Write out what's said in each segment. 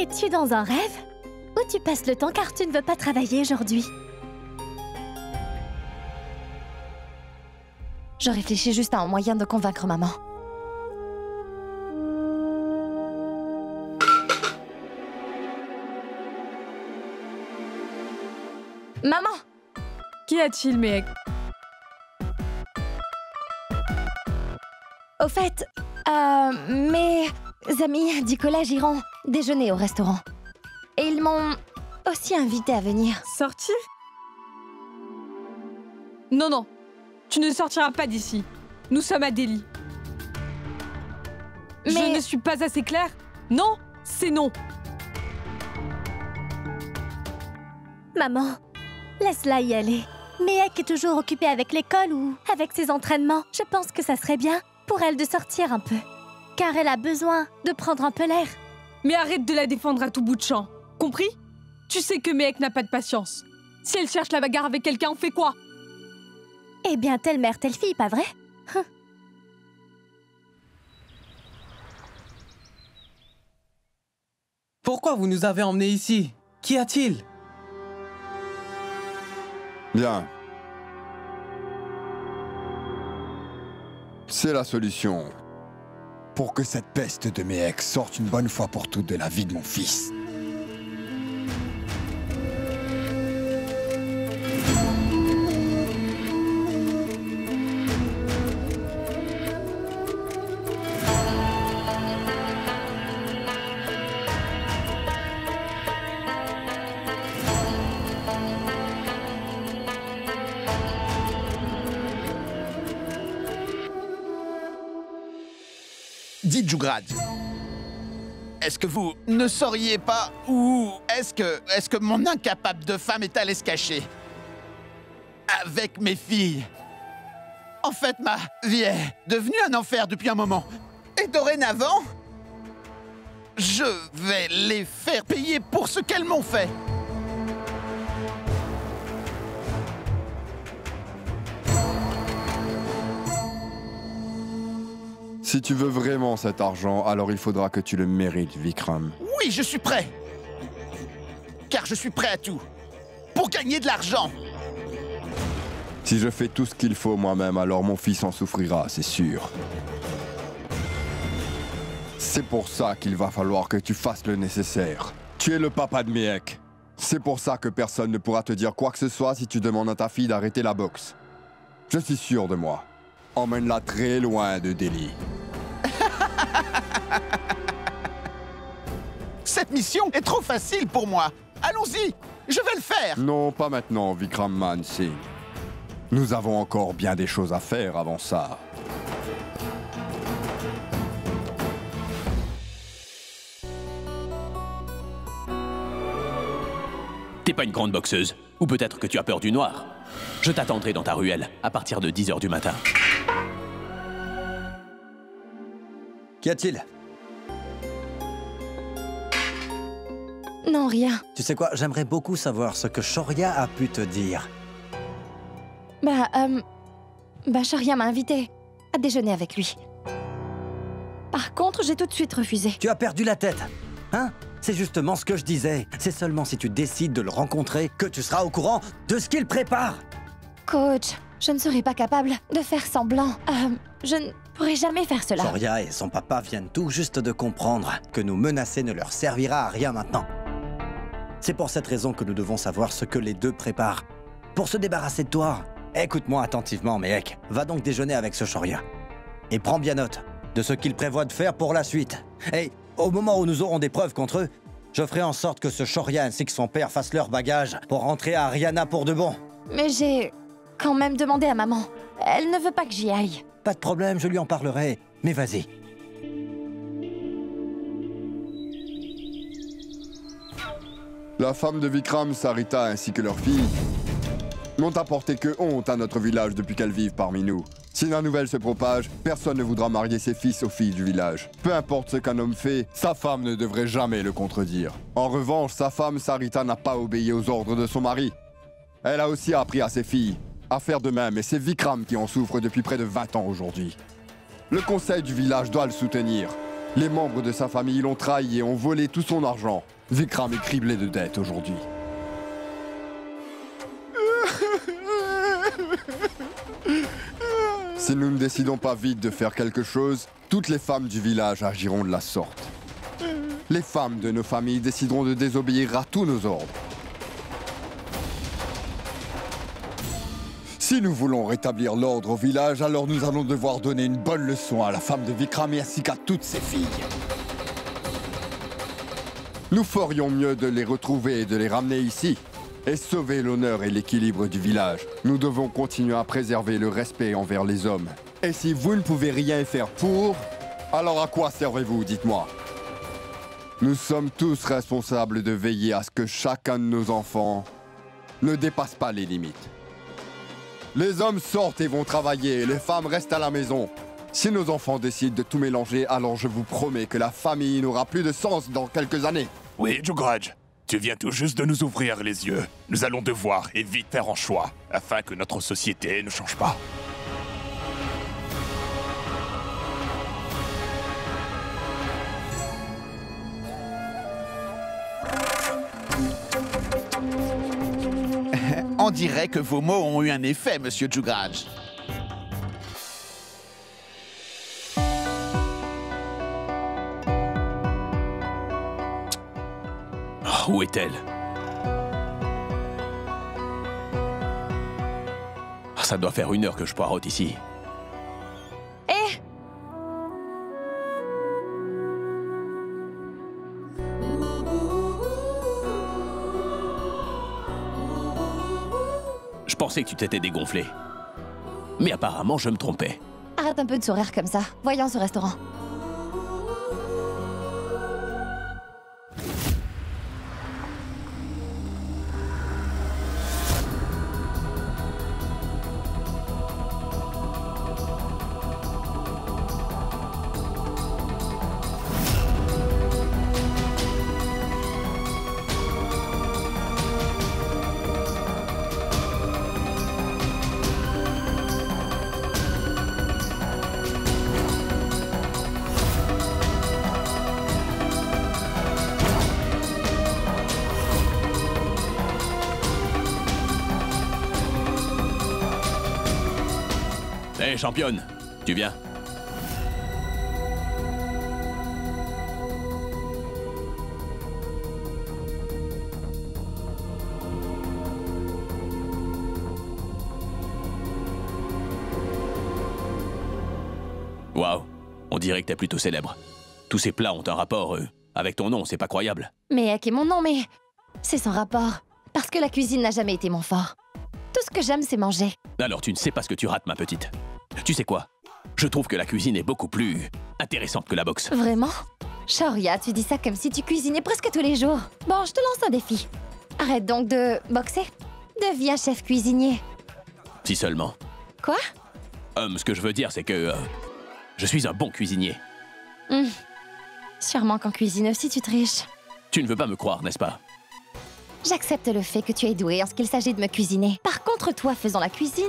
Es-tu dans un rêve? Ou tu passes le temps car tu ne veux pas travailler aujourd'hui? Je réfléchis juste à un moyen de convaincre maman. Maman! Qu'y a-t-il, mec? Au fait, mes amis du collège iront déjeuner au restaurant. Et ils m'ont aussi invité à venir. Sortir? Non, non. Tu ne sortiras pas d'ici. Nous sommes à Delhi. Mais... Je ne suis pas assez claire? Non, c'est non. Maman, laisse-la y aller. Mehek est toujours occupée avec l'école ou avec ses entraînements. Je pense que ça serait bien pour elle de sortir un peu. Car elle a besoin de prendre un peu l'air. Mais arrête de la défendre à tout bout de champ. Compris? Tu sais que Mehek n'a pas de patience. Si elle cherche la bagarre avec quelqu'un, on fait quoi? Eh bien, telle mère, telle fille, pas vrai? Pourquoi vous nous avez emmenés ici? Qu'y a-t-il? Bien. C'est la solution. Pour que cette peste de Mehek sorte une bonne fois pour toutes de la vie de mon fils. Dites Jugrad, est-ce que vous ne sauriez pas où est-ce que mon incapable de femme est allée se cacher avec mes filles? En fait, ma vie est devenue un enfer depuis un moment. Et dorénavant, je vais les faire payer pour ce qu'elles m'ont fait. Si tu veux vraiment cet argent, alors il faudra que tu le mérites, Vikram. Oui, je suis prêt. Car je suis prêt à tout. Pour gagner de l'argent. Si je fais tout ce qu'il faut moi-même, alors mon fils en souffrira, c'est sûr. C'est pour ça qu'il va falloir que tu fasses le nécessaire. Tu es le papa de Mehek. C'est pour ça que personne ne pourra te dire quoi que ce soit si tu demandes à ta fille d'arrêter la boxe. Je suis sûr de moi. Emmène-la très loin de Delhi. Cette mission est trop facile pour moi. Allons-y, je vais le faire. Non, pas maintenant, Vikram Man Singh. Nous avons encore bien des choses à faire avant ça. T'es pas une grande boxeuse. Ou peut-être que tu as peur du noir. Je t'attendrai dans ta ruelle à partir de 10 h du matin. Qu'y a-t-il? Non, rien. Tu sais quoi, j'aimerais beaucoup savoir ce que Shoria a pu te dire. Shoria m'a invité à déjeuner avec lui. Par contre, j'ai tout de suite refusé. Tu as perdu la tête, hein? C'est justement ce que je disais. C'est seulement si tu décides de le rencontrer que tu seras au courant de ce qu'il prépare. Coach, je ne serai pas capable de faire semblant. Je ne pourrai jamais faire cela. Shoria et son papa viennent tout juste de comprendre que nous menacer ne leur servira à rien maintenant. C'est pour cette raison que nous devons savoir ce que les deux préparent. Pour se débarrasser de toi, écoute-moi attentivement, Mehek. Va donc déjeuner avec ce Shoria. Et prends bien note de ce qu'il prévoit de faire pour la suite. Et au moment où nous aurons des preuves contre eux, je ferai en sorte que ce Shoria ainsi que son père fassent leur bagage pour rentrer à Haryana pour de bon. Mais j'ai quand même demandé à maman. Elle ne veut pas que j'y aille. Pas de problème, je lui en parlerai. Mais vas-y. La femme de Vikram, Sarita, ainsi que leur fille n'ont apporté que honte à notre village depuis qu'elles vivent parmi nous. Si la nouvelle se propage, personne ne voudra marier ses fils aux filles du village. Peu importe ce qu'un homme fait, sa femme ne devrait jamais le contredire. En revanche, sa femme, Sarita, n'a pas obéi aux ordres de son mari. Elle a aussi appris à ses filles à faire de même, et c'est Vikram qui en souffre depuis près de 20 ans aujourd'hui. Le conseil du village doit le soutenir. Les membres de sa famille l'ont trahi et ont volé tout son argent. Vikram est criblé de dettes aujourd'hui. Si nous ne décidons pas vite de faire quelque chose, toutes les femmes du village agiront de la sorte. Les femmes de nos familles décideront de désobéir à tous nos ordres. Si nous voulons rétablir l'ordre au village, alors nous allons devoir donner une bonne leçon à la femme de Vikram ainsi qu'à toutes ses filles. Nous ferions mieux de les retrouver et de les ramener ici. Et sauver l'honneur et l'équilibre du village. Nous devons continuer à préserver le respect envers les hommes. Et si vous ne pouvez rien faire pour, alors à quoi servez-vous, dites-moi? Nous sommes tous responsables de veiller à ce que chacun de nos enfants ne dépasse pas les limites. Les hommes sortent et vont travailler, et les femmes restent à la maison. Si nos enfants décident de tout mélanger, alors je vous promets que la famille n'aura plus de sens dans quelques années. Oui, Jugraj, tu viens tout juste de nous ouvrir les yeux. Nous allons devoir et vite faire un choix, afin que notre société ne change pas. On dirait que vos mots ont eu un effet, monsieur Jugraj. Oh, où est-elle? Ça doit faire 1 heure que je poireaute ici. Eh! Je pensais que tu t'étais dégonflé. Mais apparemment, je me trompais. Arrête un peu de sourire comme ça. Voyons ce restaurant. Hé, championne, tu viens? Waouh, on dirait que t'es plutôt célèbre. Tous ces plats ont un rapport, avec ton nom, c'est pas croyable. Mais qui est mon nom, mais c'est sans rapport. Parce que la cuisine n'a jamais été mon fort. Tout ce que j'aime, c'est manger. Alors tu ne sais pas ce que tu rates, ma petite. Tu sais quoi? Je trouve que la cuisine est beaucoup plus intéressante que la boxe. Vraiment? Shaurya, tu dis ça comme si tu cuisinais presque tous les jours. Bon, je te lance un défi. Arrête donc de boxer. Deviens chef cuisinier. Si seulement. Quoi? Ce que je veux dire, c'est que je suis un bon cuisinier. Sûrement qu'en cuisine aussi, tu triches. Tu ne veux pas me croire, n'est-ce pas? J'accepte le fait que tu es doué en ce qu'il s'agit de me cuisiner. Par contre, toi faisant la cuisine,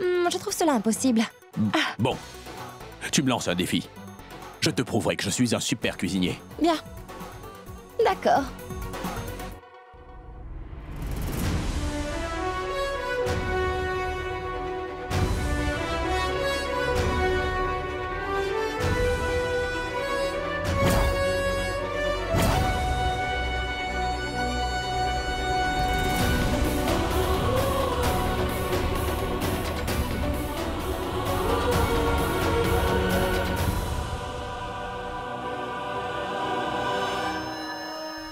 je trouve cela impossible. Bon, tu me lances un défi. Je te prouverai que je suis un super cuisinier. Bien. D'accord.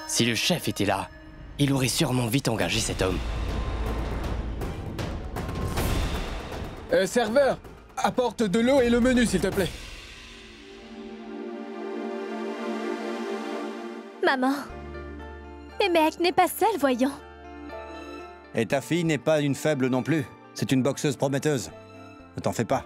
Si le chef était là, il aurait sûrement vite engagé cet homme. Serveur, apporte de l'eau et le menu, s'il te plaît. Maman. Mais Mehek n'est pas seule, voyons. Et ta fille n'est pas une faible non plus. C'est une boxeuse prometteuse. Ne t'en fais pas.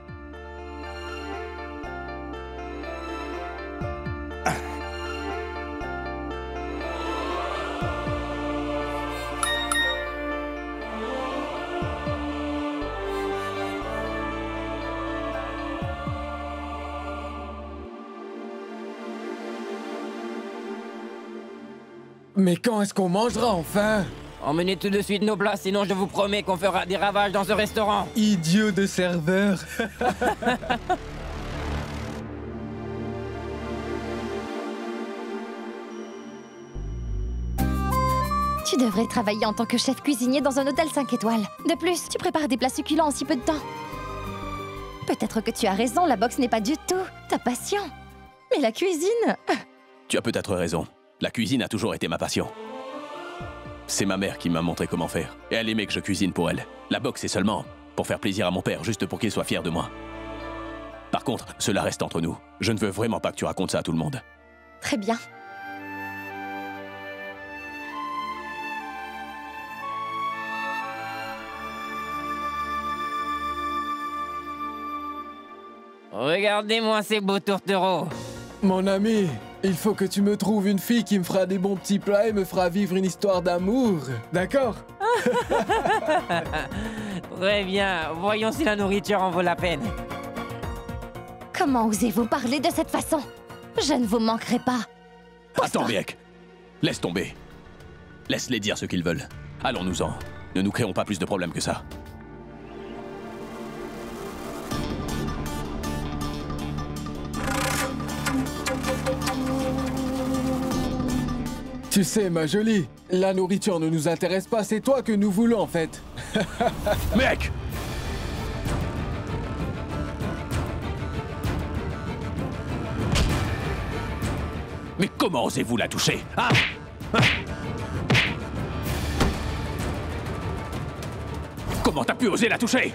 Mais quand est-ce qu'on mangera enfin? Emmenez tout de suite nos plats, sinon je vous promets qu'on fera des ravages dans ce restaurant. Idiot de serveur. Tu devrais travailler en tant que chef cuisinier dans un hôtel 5 étoiles. De plus, tu prépares des plats succulents en si peu de temps. Peut-être que tu as raison, la boxe n'est pas du tout ta passion. Mais la cuisine... Tu as peut-être raison. La cuisine a toujours été ma passion. C'est ma mère qui m'a montré comment faire. Et elle aimait que je cuisine pour elle. La boxe, c'est seulement pour faire plaisir à mon père, juste pour qu'il soit fier de moi. Par contre, cela reste entre nous. Je ne veux vraiment pas que tu racontes ça à tout le monde. Très bien. Regardez-moi ces beaux tourtereaux. Mon ami, il faut que tu me trouves une fille qui me fera des bons petits plats et me fera vivre une histoire d'amour. D'accord? Très bien, voyons si la nourriture en vaut la peine. Comment osez-vous parler de cette façon? Je ne vous manquerai pas. Attends, Miek. Laisse tomber. Laisse-les dire ce qu'ils veulent. Allons-nous-en. Ne nous créons pas plus de problèmes que ça. Tu sais, ma jolie, la nourriture ne nous intéresse pas, c'est toi que nous voulons en fait. Mec! Mais comment osez-vous la toucher, hein? Comment t'as pu oser la toucher?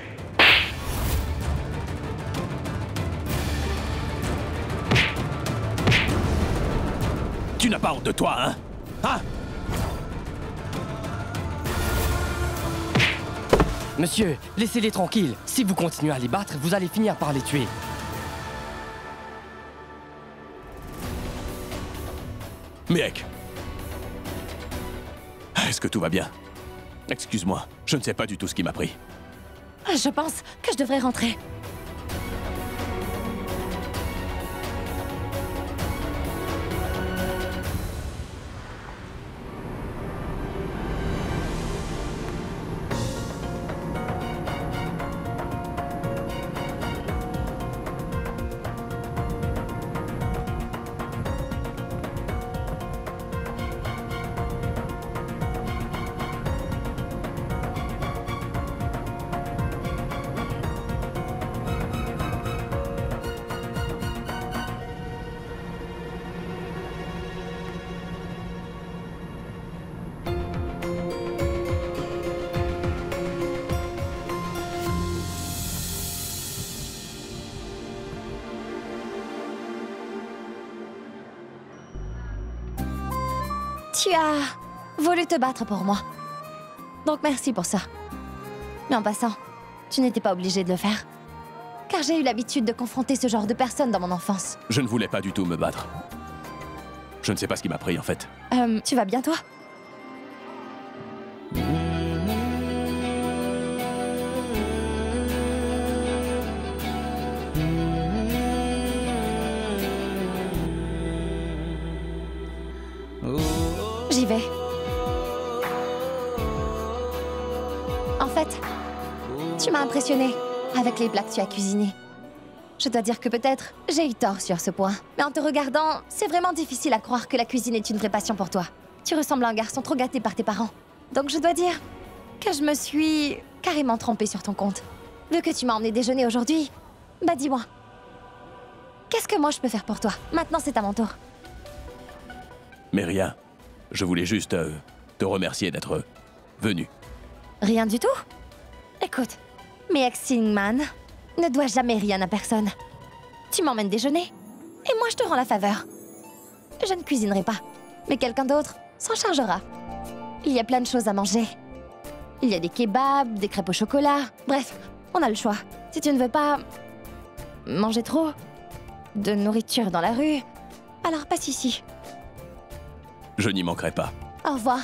Tu n'as pas honte de toi, hein? Ah! Monsieur, laissez-les tranquilles. Si vous continuez à les battre, vous allez finir par les tuer. Miek! Est-ce que tout va bien? Excuse-moi, je ne sais pas du tout ce qui m'a pris. Je pense que je devrais rentrer. Tu as voulu te battre pour moi. Donc merci pour ça. Mais en passant, tu n'étais pas obligé de le faire. Car j'ai eu l'habitude de confronter ce genre de personnes dans mon enfance. Je ne voulais pas du tout me battre. Je ne sais pas ce qui m'a pris, en fait. Tu vas bien, toi? J'y vais. En fait, tu m'as impressionné avec les plats que tu as cuisinés. Je dois dire que peut-être j'ai eu tort sur ce point. Mais en te regardant, c'est vraiment difficile à croire que la cuisine est une vraie passion pour toi. Tu ressembles à un garçon trop gâté par tes parents. Donc je dois dire que je me suis carrément trompée sur ton compte. Vu que tu m'as emmené déjeuner aujourd'hui, bah dis-moi, qu'est-ce que moi je peux faire pour toi? Maintenant c'est à mon tour. Mais rien. Je voulais juste te remercier d'être venu. Rien du tout? Écoute, mes ex-Singman ne doit jamais rien à personne. Tu m'emmènes déjeuner, et moi je te rends la faveur. Je ne cuisinerai pas, mais quelqu'un d'autre s'en chargera. Il y a plein de choses à manger. Il y a des kebabs, des crêpes au chocolat, bref, on a le choix. Si tu ne veux pas manger trop de nourriture dans la rue, alors passe ici. Je n'y manquerai pas. Au revoir.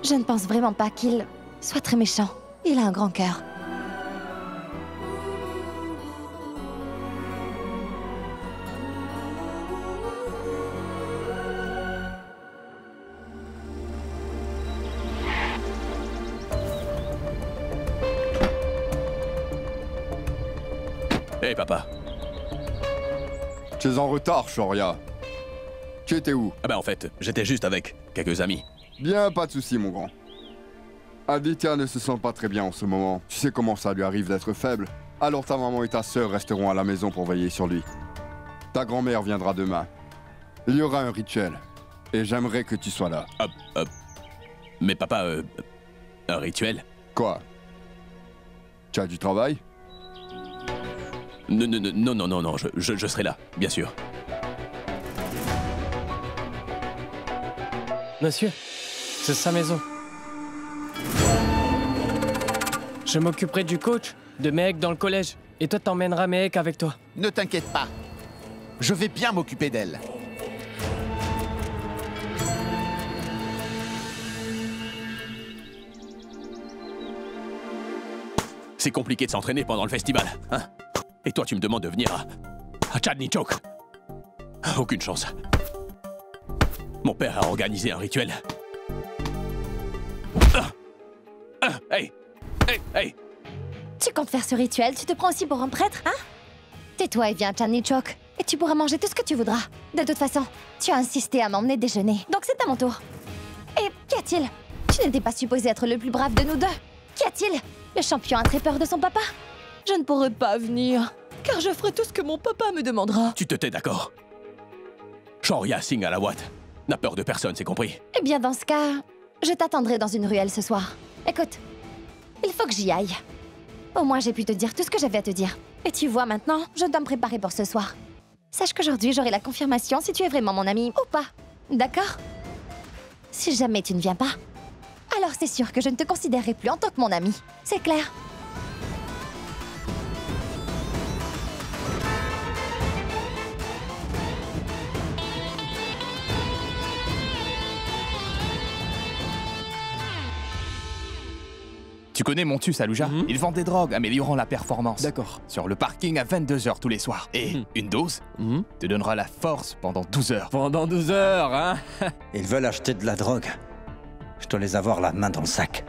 Je ne pense vraiment pas qu'il soit très méchant. Il a un grand cœur. Hé, papa. Tu es en retard, Shoria. Tu étais où? Ah bah en fait, j'étais juste avec quelques amis. Bien, pas de souci, mon grand. Aditya ne se sent pas très bien en ce moment. Tu sais comment ça lui arrive d'être faible. Alors ta maman et ta sœur resteront à la maison pour veiller sur lui. Ta grand-mère viendra demain. Il y aura un rituel. Et j'aimerais que tu sois là. Mais papa, un rituel? Quoi? Tu as du travail? Non, je serai là, bien sûr. Monsieur, c'est sa maison. Je m'occuperai du coach, de Mehek dans le collège. Et toi, t'emmèneras Mehek avec toi. Ne t'inquiète pas. Je vais bien m'occuper d'elle. C'est compliqué de s'entraîner pendant le festival, hein? Et toi, tu me demandes de venir à Chandni Chowk. Aucune chance. Mon père a organisé un rituel. Hey! Tu comptes faire ce rituel? Tu te prends aussi pour un prêtre, hein? Tais-toi et viens à Chandni Chowk. Et tu pourras manger tout ce que tu voudras. De toute façon, tu as insisté à m'emmener déjeuner. Donc c'est à mon tour. Et qu'y a-t-il? Tu n'étais pas supposé être le plus brave de nous deux. Qu'y a-t-il? Le champion a très peur de son papa. Je ne pourrai pas venir, car je ferai tout ce que mon papa me demandera. Tu te tais, d'accord? Shoria Singh à la Watt. N'a peur de personne, c'est compris? Eh bien, dans ce cas, je t'attendrai dans une ruelle ce soir. Écoute, il faut que j'y aille. Au moins, j'ai pu te dire tout ce que j'avais à te dire. Et tu vois maintenant, je dois me préparer pour ce soir. Sache qu'aujourd'hui, j'aurai la confirmation si tu es vraiment mon ami ou pas. D'accord? Si jamais tu ne viens pas, alors c'est sûr que je ne te considérerai plus en tant que mon ami. C'est clair? Tu connais Montus, Alouja? Il vend des drogues, améliorant la performance. D'accord. Sur le parking à 22h tous les soirs. Et une dose te donnera la force pendant 12 heures. Pendant 12 heures, hein? Ils veulent acheter de la drogue. Je dois les avoir la main dans le sac.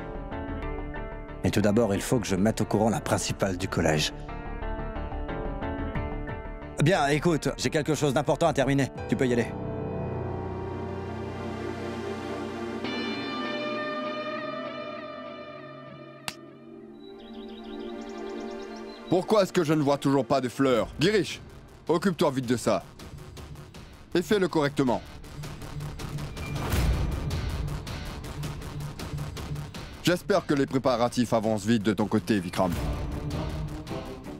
Mais tout d'abord, il faut que je mette au courant la principale du collège. Bien, écoute, j'ai quelque chose d'important à terminer. Tu peux y aller. Pourquoi est-ce que je ne vois toujours pas de fleurs? Girish, occupe-toi vite de ça. Et fais-le correctement. J'espère que les préparatifs avancent vite de ton côté, Vikram.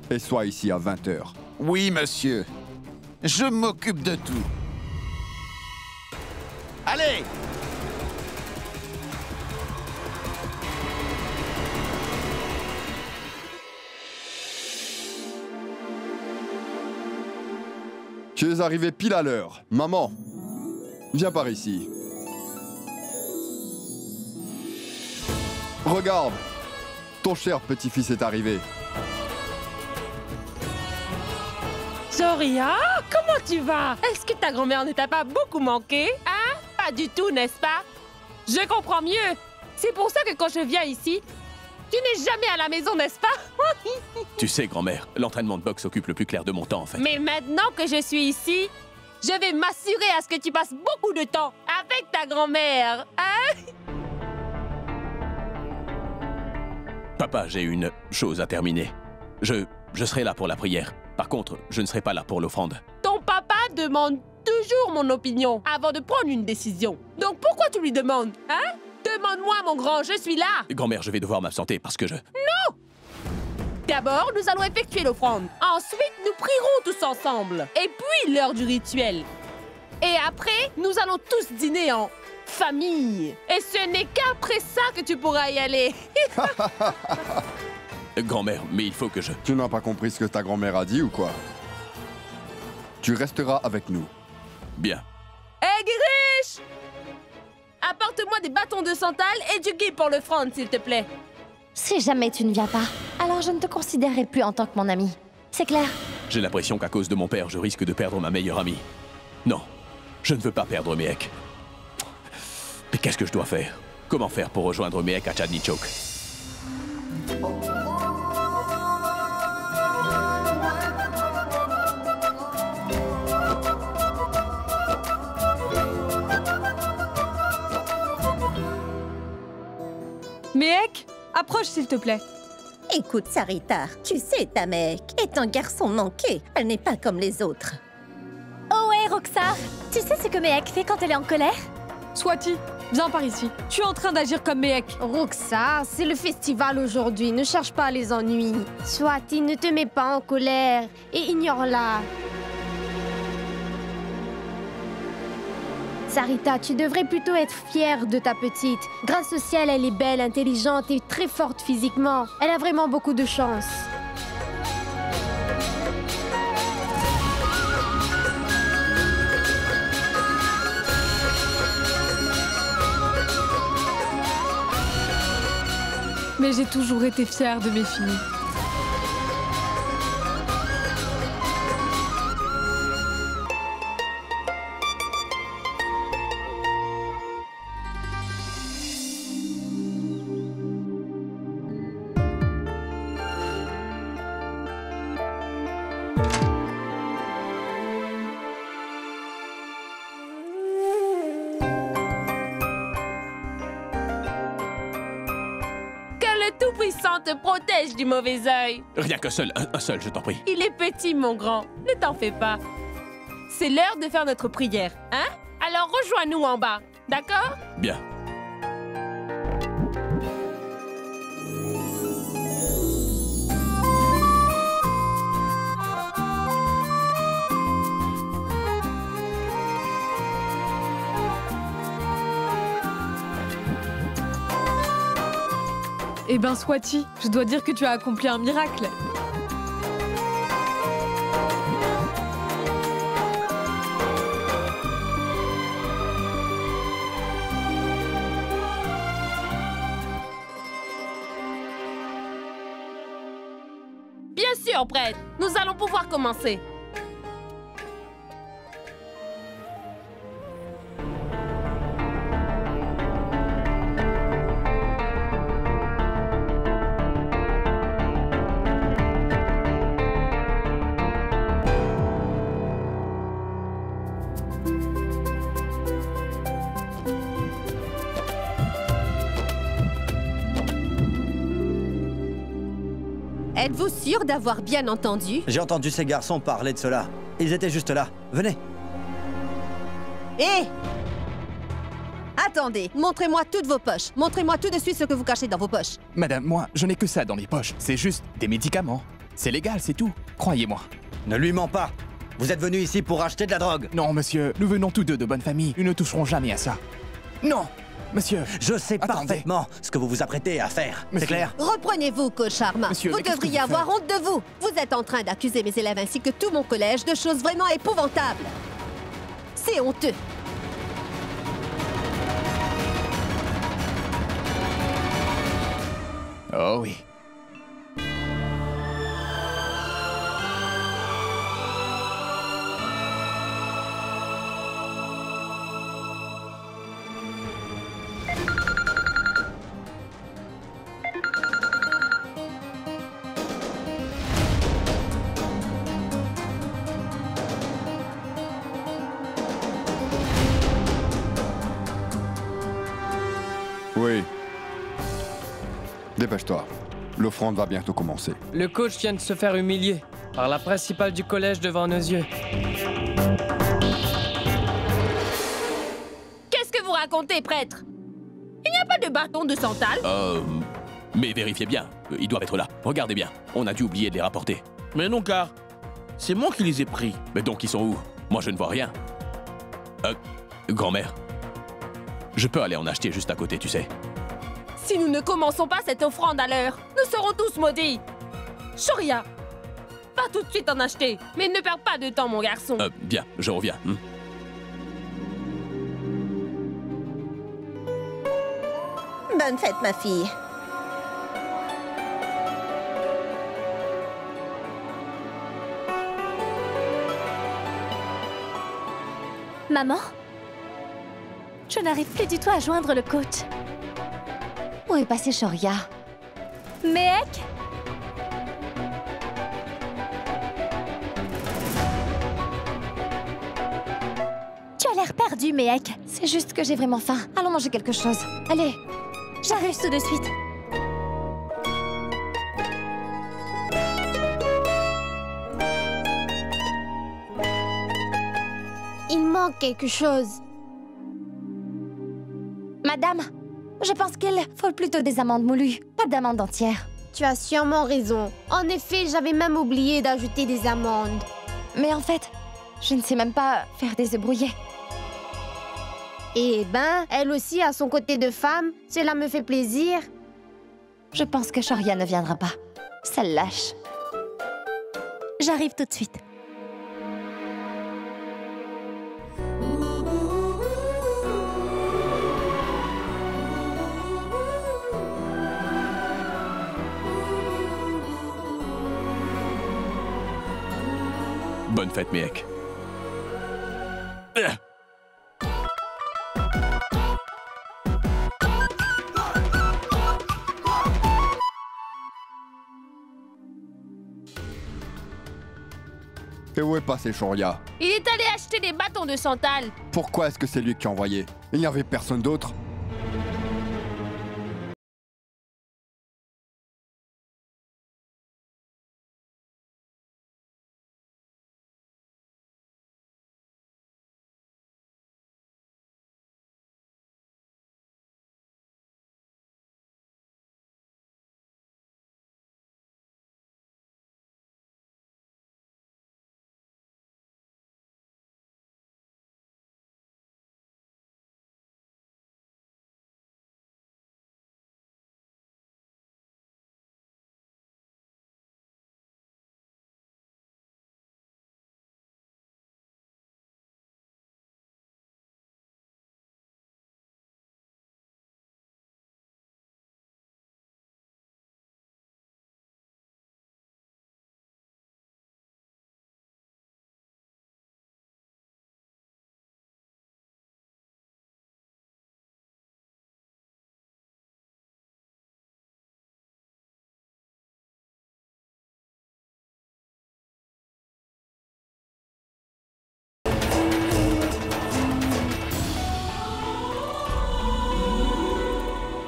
Et sois ici à 20h. Oui, monsieur. Je m'occupe de tout. Allez! Tu es arrivé pile à l'heure. Maman, viens par ici. Regarde, ton cher petit-fils est arrivé. Shoria, comment tu vas? Est-ce que ta grand-mère ne t'a pas beaucoup manqué? Hein? Pas du tout, n'est-ce pas? Je comprends mieux. C'est pour ça que quand je viens ici, tu n'es jamais à la maison, n'est-ce pas? Tu sais, grand-mère, l'entraînement de boxe occupe le plus clair de mon temps, en fait. Mais maintenant que je suis ici, je vais m'assurer à ce que tu passes beaucoup de temps avec ta grand-mère, hein? Papa, j'ai une chose à terminer. Je serai là pour la prière. Par contre, je ne serai pas là pour l'offrande. Ton papa demande toujours mon opinion avant de prendre une décision. Donc pourquoi tu lui demandes, hein? Demande-moi, mon grand, je suis là. Grand-mère, je vais devoir m'absenter parce que je... Non! D'abord, nous allons effectuer l'offrande. Ensuite, nous prierons tous ensemble. Et puis, l'heure du rituel. Et après, nous allons tous dîner en famille. Et ce n'est qu'après ça que tu pourras y aller. Grand-mère, mais il faut que je... Tu n'as pas compris ce que ta grand-mère a dit ou quoi? Tu resteras avec nous. Bien. Hé, Girish! Apporte-moi des bâtons de santal et du ghee pour l'offrande, s'il te plaît. Si jamais tu ne viens pas, alors je ne te considérerai plus en tant que mon ami. C'est clair? J'ai l'impression qu'à cause de mon père, je risque de perdre ma meilleure amie. Non, je ne veux pas perdre Mehek. Mais qu'est-ce que je dois faire? Comment faire pour rejoindre Mehek à Chandni Chowk? Approche, s'il te plaît. Écoute, Sarita, tu sais, ta mec est un garçon manqué. Elle n'est pas comme les autres. Oh ouais, Roxar, tu sais ce que Mehek fait quand elle est en colère? Swati, viens par ici. Tu es en train d'agir comme Mehek. Roxar, c'est le festival aujourd'hui. Ne cherche pas les ennuis. Swati, ne te mets pas en colère et ignore-la. Sarita, tu devrais plutôt être fière de ta petite. Grâce au ciel, elle est belle, intelligente et très forte physiquement. Elle a vraiment beaucoup de chance. Mais j'ai toujours été fière de mes filles. Tout-Puissant te protège du mauvais œil. Rien qu'un seul, un seul, je t'en prie. Il est petit, mon grand. Ne t'en fais pas. C'est l'heure de faire notre prière, hein? Alors rejoins-nous en bas, d'accord? Bien. Eh ben, Swati, je dois dire que tu as accompli un miracle. Bien sûr, prêtre. Nous allons pouvoir commencer. Êtes-vous sûr d'avoir bien entendu? J'ai entendu ces garçons parler de cela. Ils étaient juste là. Venez. Hé! Attendez, montrez-moi toutes vos poches. Montrez-moi tout de suite ce que vous cachez dans vos poches. Madame, moi, je n'ai que ça dans les poches. C'est juste des médicaments. C'est légal, c'est tout. Croyez-moi. Ne lui mens pas. Vous êtes venu ici pour acheter de la drogue. Non, monsieur, nous venons tous deux de bonne famille. Nous ne toucherons jamais à ça. Non! Monsieur, je sais parfaitement ce que vous vous apprêtez à faire. C'est clair? Reprenez-vous, coach Sharma. Monsieur, vous devriez avoir honte de vous. Vous êtes en train d'accuser mes élèves ainsi que tout mon collège de choses vraiment épouvantables. C'est honteux. Oh oui. Oui. Dépêche-toi. L'offrande va bientôt commencer. Le coach vient de se faire humilier par la principale du collège devant nos yeux. Qu'est-ce que vous racontez, prêtre? Il n'y a pas de bâton de santal? Mais vérifiez bien. Ils doivent être là. Regardez bien. On a dû oublier de les rapporter. Mais non, car c'est moi qui les ai pris. Mais donc, ils sont où? Moi, je ne vois rien. Grand-mère. Je peux aller en acheter juste à côté, tu sais. Si nous ne commençons pas cette offrande à l'heure, nous serons tous maudits. Shoria, va tout de suite en acheter. Mais ne perds pas de temps, mon garçon. Bien, je reviens. Bonne fête, ma fille. Maman? Je n'arrive plus du tout à joindre le coach. Où est passé Shoria? Mehek? Tu as l'air perdu, Mehek. C'est juste que j'ai vraiment faim. Allons manger quelque chose. Allez. J'arrive tout de suite. manque quelque chose. Madame, je pense qu'il faut plutôt des amandes moulues, pas d'amandes entières. Tu as sûrement raison. En effet, j'avais même oublié d'ajouter des amandes. Mais en fait, je ne sais même pas faire des œufs brouillés. Eh ben, elle aussi a son côté de femme. Cela me fait plaisir. Je pense que Shoria ne viendra pas. Ça lâche. J'arrive tout de suite. Bonne fête, Méhek. Et où est passé Shoria? Il est allé acheter des bâtons de santal. Pourquoi est-ce que c'est lui qui a envoyé? Il n'y avait personne d'autre?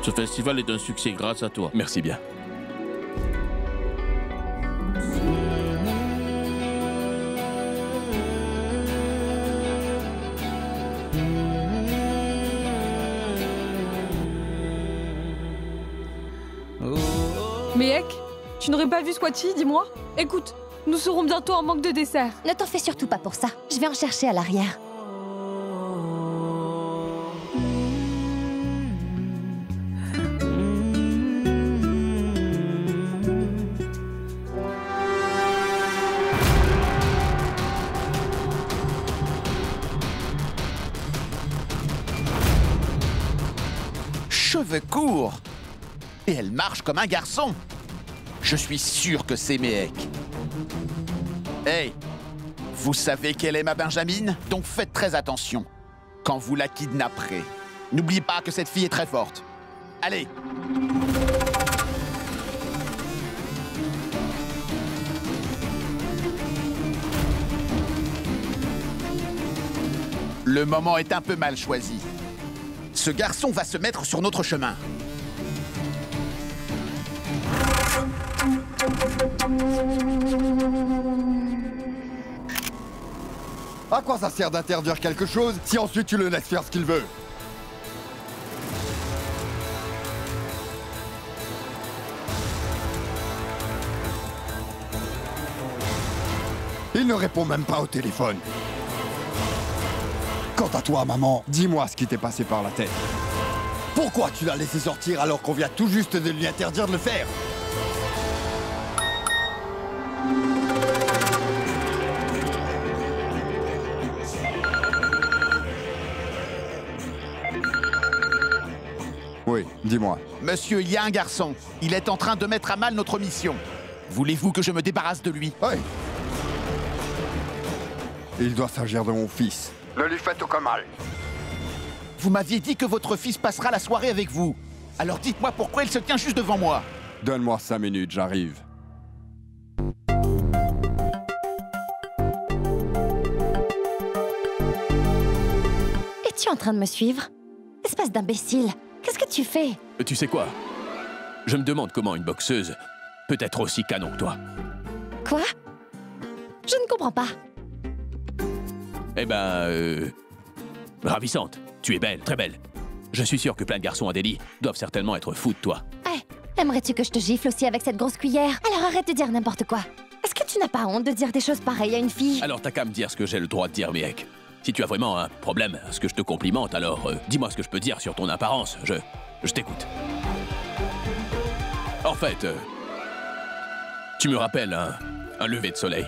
Ce festival est un succès grâce à toi. Merci bien. Méhek, tu n'aurais pas vu Squatchy, dis-moi? Écoute, nous serons bientôt en manque de dessert. Ne t'en fais surtout pas pour ça. Je vais en chercher à l'arrière. Cheveux courts. Et elle marche comme un garçon. Je suis sûr que c'est Méhek. Hey, vous savez quelle est ma Benjamine? Donc faites très attention quand vous la kidnapperez. N'oubliez pas que cette fille est très forte. Allez. Le moment est un peu mal choisi. Ce garçon va se mettre sur notre chemin. À quoi ça sert d'interdire quelque chose si ensuite tu le laisses faire ce qu'il veut? Il ne répond même pas au téléphone. Quant à toi, maman, dis-moi ce qui t'est passé par la tête. Pourquoi tu l'as laissé sortir alors qu'on vient tout juste de lui interdire de le faire? Oui, dis-moi. Monsieur, il y a un garçon. Il est en train de mettre à mal notre mission. Voulez-vous que je me débarrasse de lui? Oui. Il doit s'agir de mon fils. Ne lui faites aucun mal. Vous m'aviez dit que votre fils passera la soirée avec vous. Alors dites-moi pourquoi il se tient juste devant moi. Donne-moi 5 minutes, j'arrive. Es-tu en train de me suivre? Espèce d'imbécile. Qu'est-ce que tu fais? Tu sais quoi? Je me demande comment une boxeuse peut être aussi canon que toi. Quoi? Je ne comprends pas. Eh ben, Ravissante. Tu es belle, très belle. Je suis sûr que plein de garçons à Delhi doivent certainement être fous de toi. Hey, aimerais-tu que je te gifle aussi avec cette grosse cuillère? Alors arrête de dire n'importe quoi. Est-ce que tu n'as pas honte de dire des choses pareilles à une fille? Alors t'as qu'à me dire ce que j'ai le droit de dire, Mehek. Si tu as vraiment un problème à ce que je te complimente, alors dis-moi ce que je peux dire sur ton apparence. Je t'écoute. En fait, tu me rappelles un lever de soleil.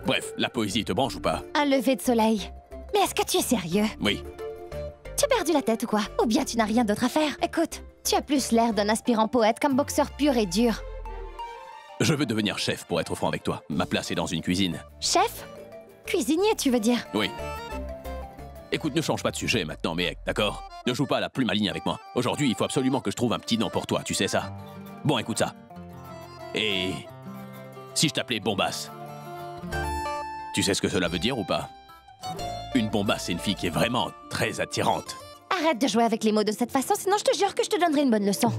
Bref, la poésie te branche ou pas? Un lever de soleil. Mais est-ce que tu es sérieux? Oui. Tu as perdu la tête ou quoi? Ou bien tu n'as rien d'autre à faire? Écoute, tu as plus l'air d'un aspirant poète qu'un boxeur pur et dur. Je veux devenir chef, pour être franc avec toi. Ma place est dans une cuisine. Chef? Cuisinier, tu veux dire? Oui. Écoute, ne change pas de sujet maintenant, Mehek, d'accord? Ne joue pas à la plume maligne avec moi. Aujourd'hui, il faut absolument que je trouve un petit nom pour toi, tu sais ça? Bon, écoute ça. Et... si je t'appelais Bombasse? Tu sais ce que cela veut dire ou pas? Une bombasse, c'est une fille qui est vraiment très attirante. Arrête de jouer avec les mots de cette façon, sinon je te jure que je te donnerai une bonne leçon.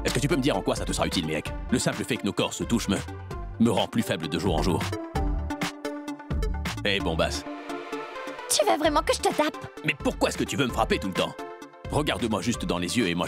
Est-ce que tu peux me dire en quoi ça te sera utile, Mehek? Le simple fait que nos corps se touchent me rend plus faible de jour en jour. Hé, Bombasse. Tu veux vraiment que je te tape? Mais pourquoi est-ce que tu veux me frapper tout le temps? Regarde-moi juste dans les yeux et moi...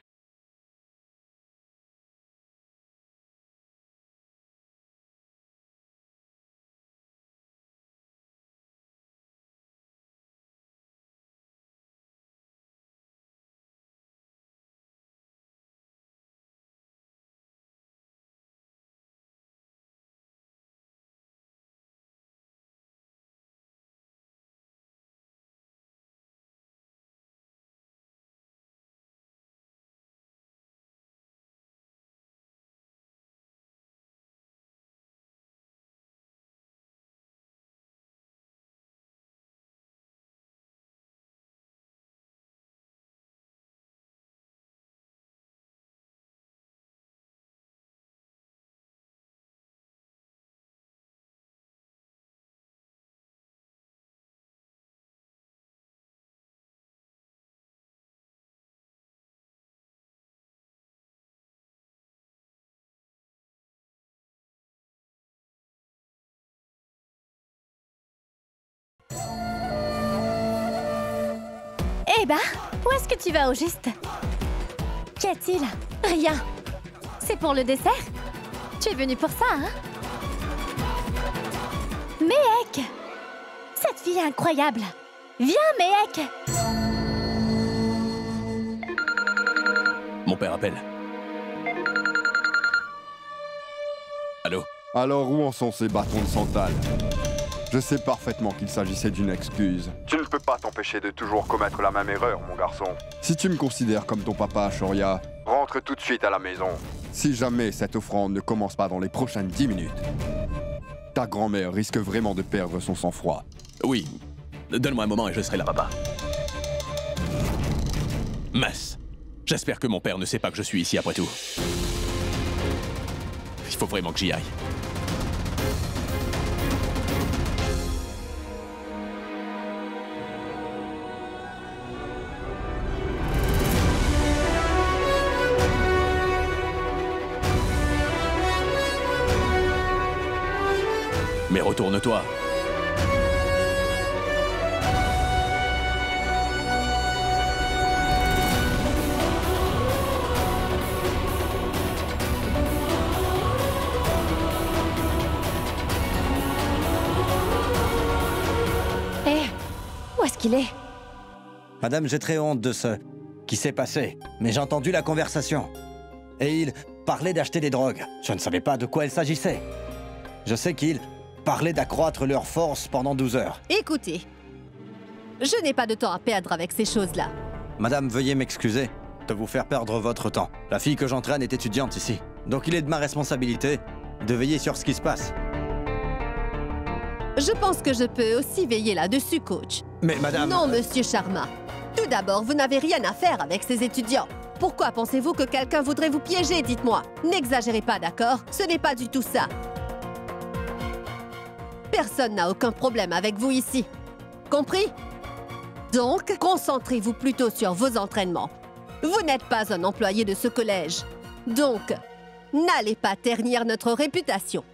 Eh ben, où est-ce que tu vas au juste? Qu'y a-t-il? Rien. C'est pour le dessert? Tu es venu pour ça, hein? Mehek! Cette fille est incroyable! Viens, Mehek! Mon père appelle. Allô? Alors où en sont ces bâtons de santal? Je sais parfaitement qu'il s'agissait d'une excuse. Tu ne peux pas t'empêcher de toujours commettre la même erreur, mon garçon. Si tu me considères comme ton papa, Shoria, rentre tout de suite à la maison. Si jamais cette offrande ne commence pas dans les prochaines 10 minutes, ta grand-mère risque vraiment de perdre son sang-froid. Oui. Donne-moi un moment et je serai là, papa. Mince. J'espère que mon père ne sait pas que je suis ici après tout. Il faut vraiment que j'y aille. Mais retourne-toi. Hé, où est-ce qu'il est? Madame, j'ai très honte de ce qui s'est passé, mais j'ai entendu la conversation. Et il parlait d'acheter des drogues. Je ne savais pas de quoi il s'agissait. Je sais qu'il parlait d'accroître leur force pendant 12 heures. Écoutez, je n'ai pas de temps à perdre avec ces choses-là. Madame, veuillez m'excuser de vous faire perdre votre temps. La fille que j'entraîne est étudiante ici. Donc il est de ma responsabilité de veiller sur ce qui se passe. Je pense que je peux aussi veiller là-dessus, coach. Mais madame... Non, monsieur Sharma. Tout d'abord, vous n'avez rien à faire avec ces étudiants. Pourquoi pensez-vous que quelqu'un voudrait vous piéger, dites-moi? N'exagérez pas, d'accord? Ce n'est pas du tout ça. Personne n'a aucun problème avec vous ici. Compris? Donc, concentrez-vous plutôt sur vos entraînements. Vous n'êtes pas un employé de ce collège. Donc, n'allez pas ternir notre réputation.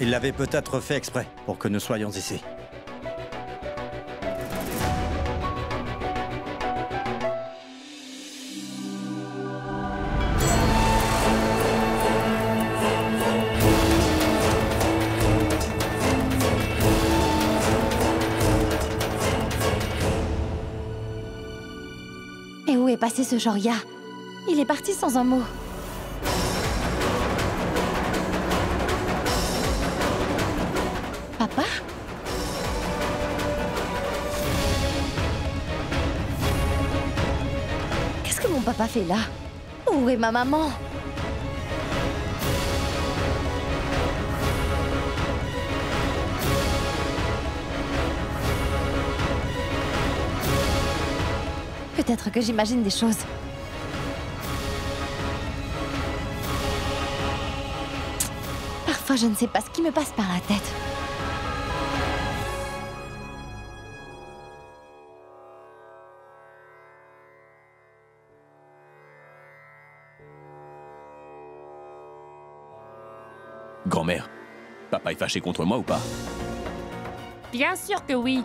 Il l'avait peut-être fait exprès pour que nous soyons ici. passé ce Joria? Il est parti sans un mot. Papa? Qu'est-ce que mon papa fait là? Où est ma maman? Peut-être que j'imagine des choses. Parfois, je ne sais pas ce qui me passe par la tête. Grand-mère, papa est fâché contre moi ou pas? Bien sûr que oui.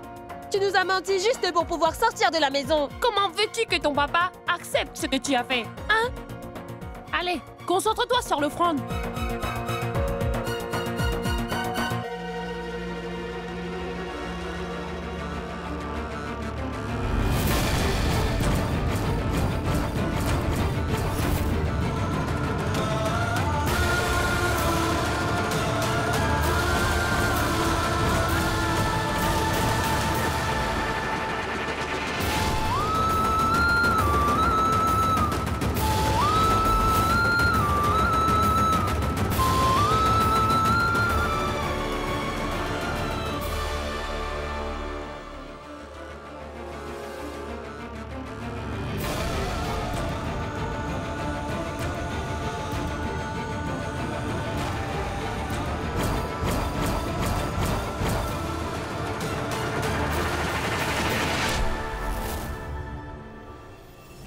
Tu nous as menti juste pour pouvoir sortir de la maison. Comment veux-tu que ton papa accepte ce que tu as fait, hein? Allez, concentre-toi sur l'offrande.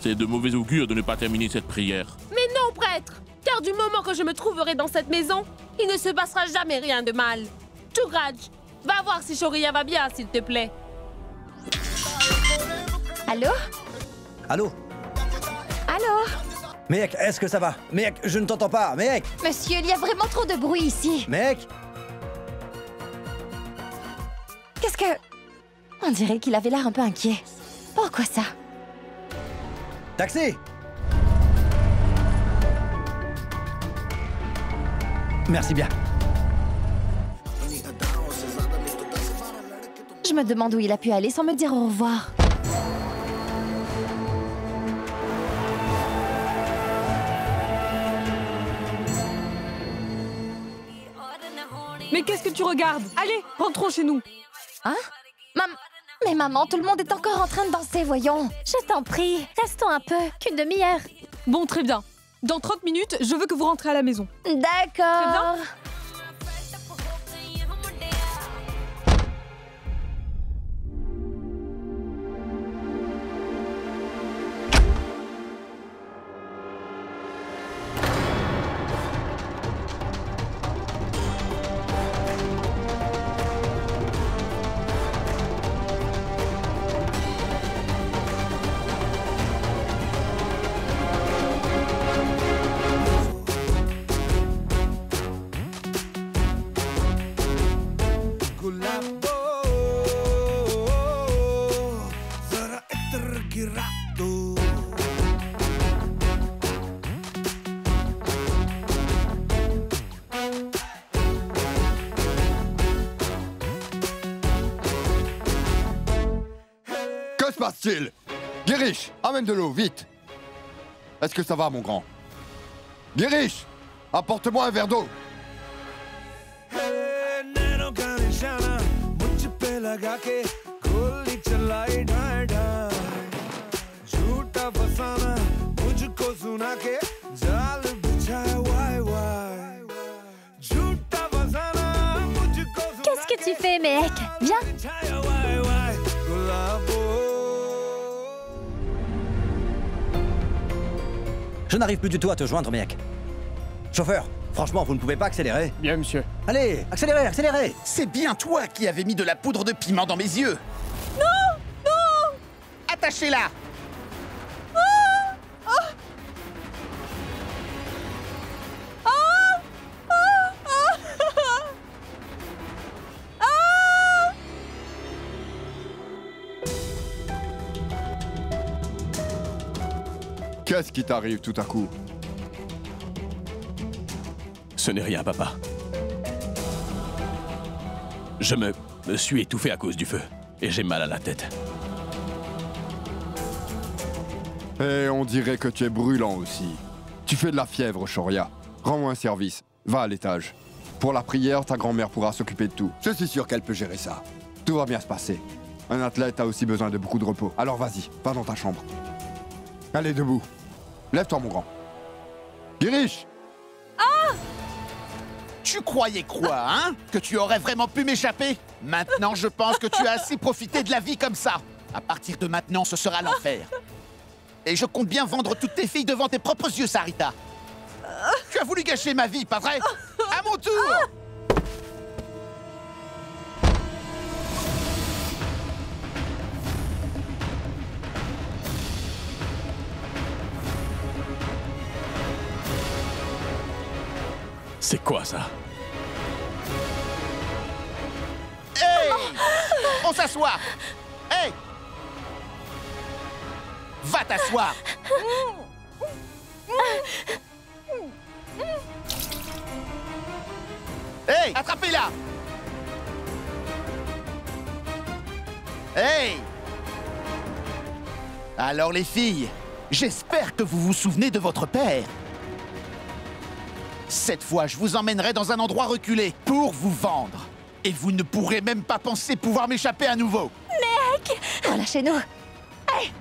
C'est de mauvais augure de ne pas terminer cette prière. Mais non, prêtre! Car du moment que je me trouverai dans cette maison, il ne se passera jamais rien de mal. Touraj, va voir si Joria va bien, s'il te plaît. Allô? Allô? Allô? Mec, est-ce que ça va? Mec, je ne t'entends pas, mec! Monsieur, il y a vraiment trop de bruit ici. Mec! Qu'est-ce que... On dirait qu'il avait l'air un peu inquiet. Pourquoi ça? Taxi! Merci bien. Je me demande où il a pu aller sans me dire au revoir. Mais qu'est-ce que tu regardes? Allez, rentrons chez nous. Hein? Mais maman, tout le monde est encore en train de danser, voyons. Je t'en prie, restons un peu, qu'une demi-heure. Bon, très bien. Dans 30 minutes, je veux que vous rentrez à la maison. D'accord. Que se passe-t-il? Guériche, amène de l'eau, vite! Est-ce que ça va, mon grand? Guériche, apporte-moi un verre d'eau! Qu'est-ce que tu fais, mec? Viens. Je n'arrive plus du tout à te joindre, mec. Chauffeur, franchement, vous ne pouvez pas accélérer? Bien, monsieur. Allez, accélérez, accélérez! C'est bien toi qui avais mis de la poudre de piment dans mes yeux. Non! Non! Attachez-la! Qu'est-ce qui t'arrive tout à coup? Ce n'est rien, papa. Je me suis étouffé à cause du feu. Et j'ai mal à la tête. Et on dirait que tu es brûlant aussi. Tu fais de la fièvre, Shoria. Rends-moi un service. Va à l'étage. Pour la prière, ta grand-mère pourra s'occuper de tout. Je suis sûr qu'elle peut gérer ça. Tout va bien se passer. Un athlète a aussi besoin de beaucoup de repos. Alors vas-y, va dans ta chambre. Allez, debout. Lève-toi, mon grand. Girish! Ah! Tu croyais quoi, hein? Que tu aurais vraiment pu m'échapper? Maintenant, je pense que tu as assez profité de la vie comme ça. À partir de maintenant, ce sera l'enfer. Et je compte bien vendre toutes tes filles devant tes propres yeux, Sarita. Tu as voulu gâcher ma vie, pas vrai? À mon tour! C'est quoi ça? Hey! On s'assoit! Hey! Va t'asseoir! Hey! Attrapez-la! Hey! Alors les filles, j'espère que vous vous souvenez de votre père. Cette fois, je vous emmènerai dans un endroit reculé pour vous vendre. Et vous ne pourrez même pas penser pouvoir m'échapper à nouveau. Mec! Relâchez-nous! Hey!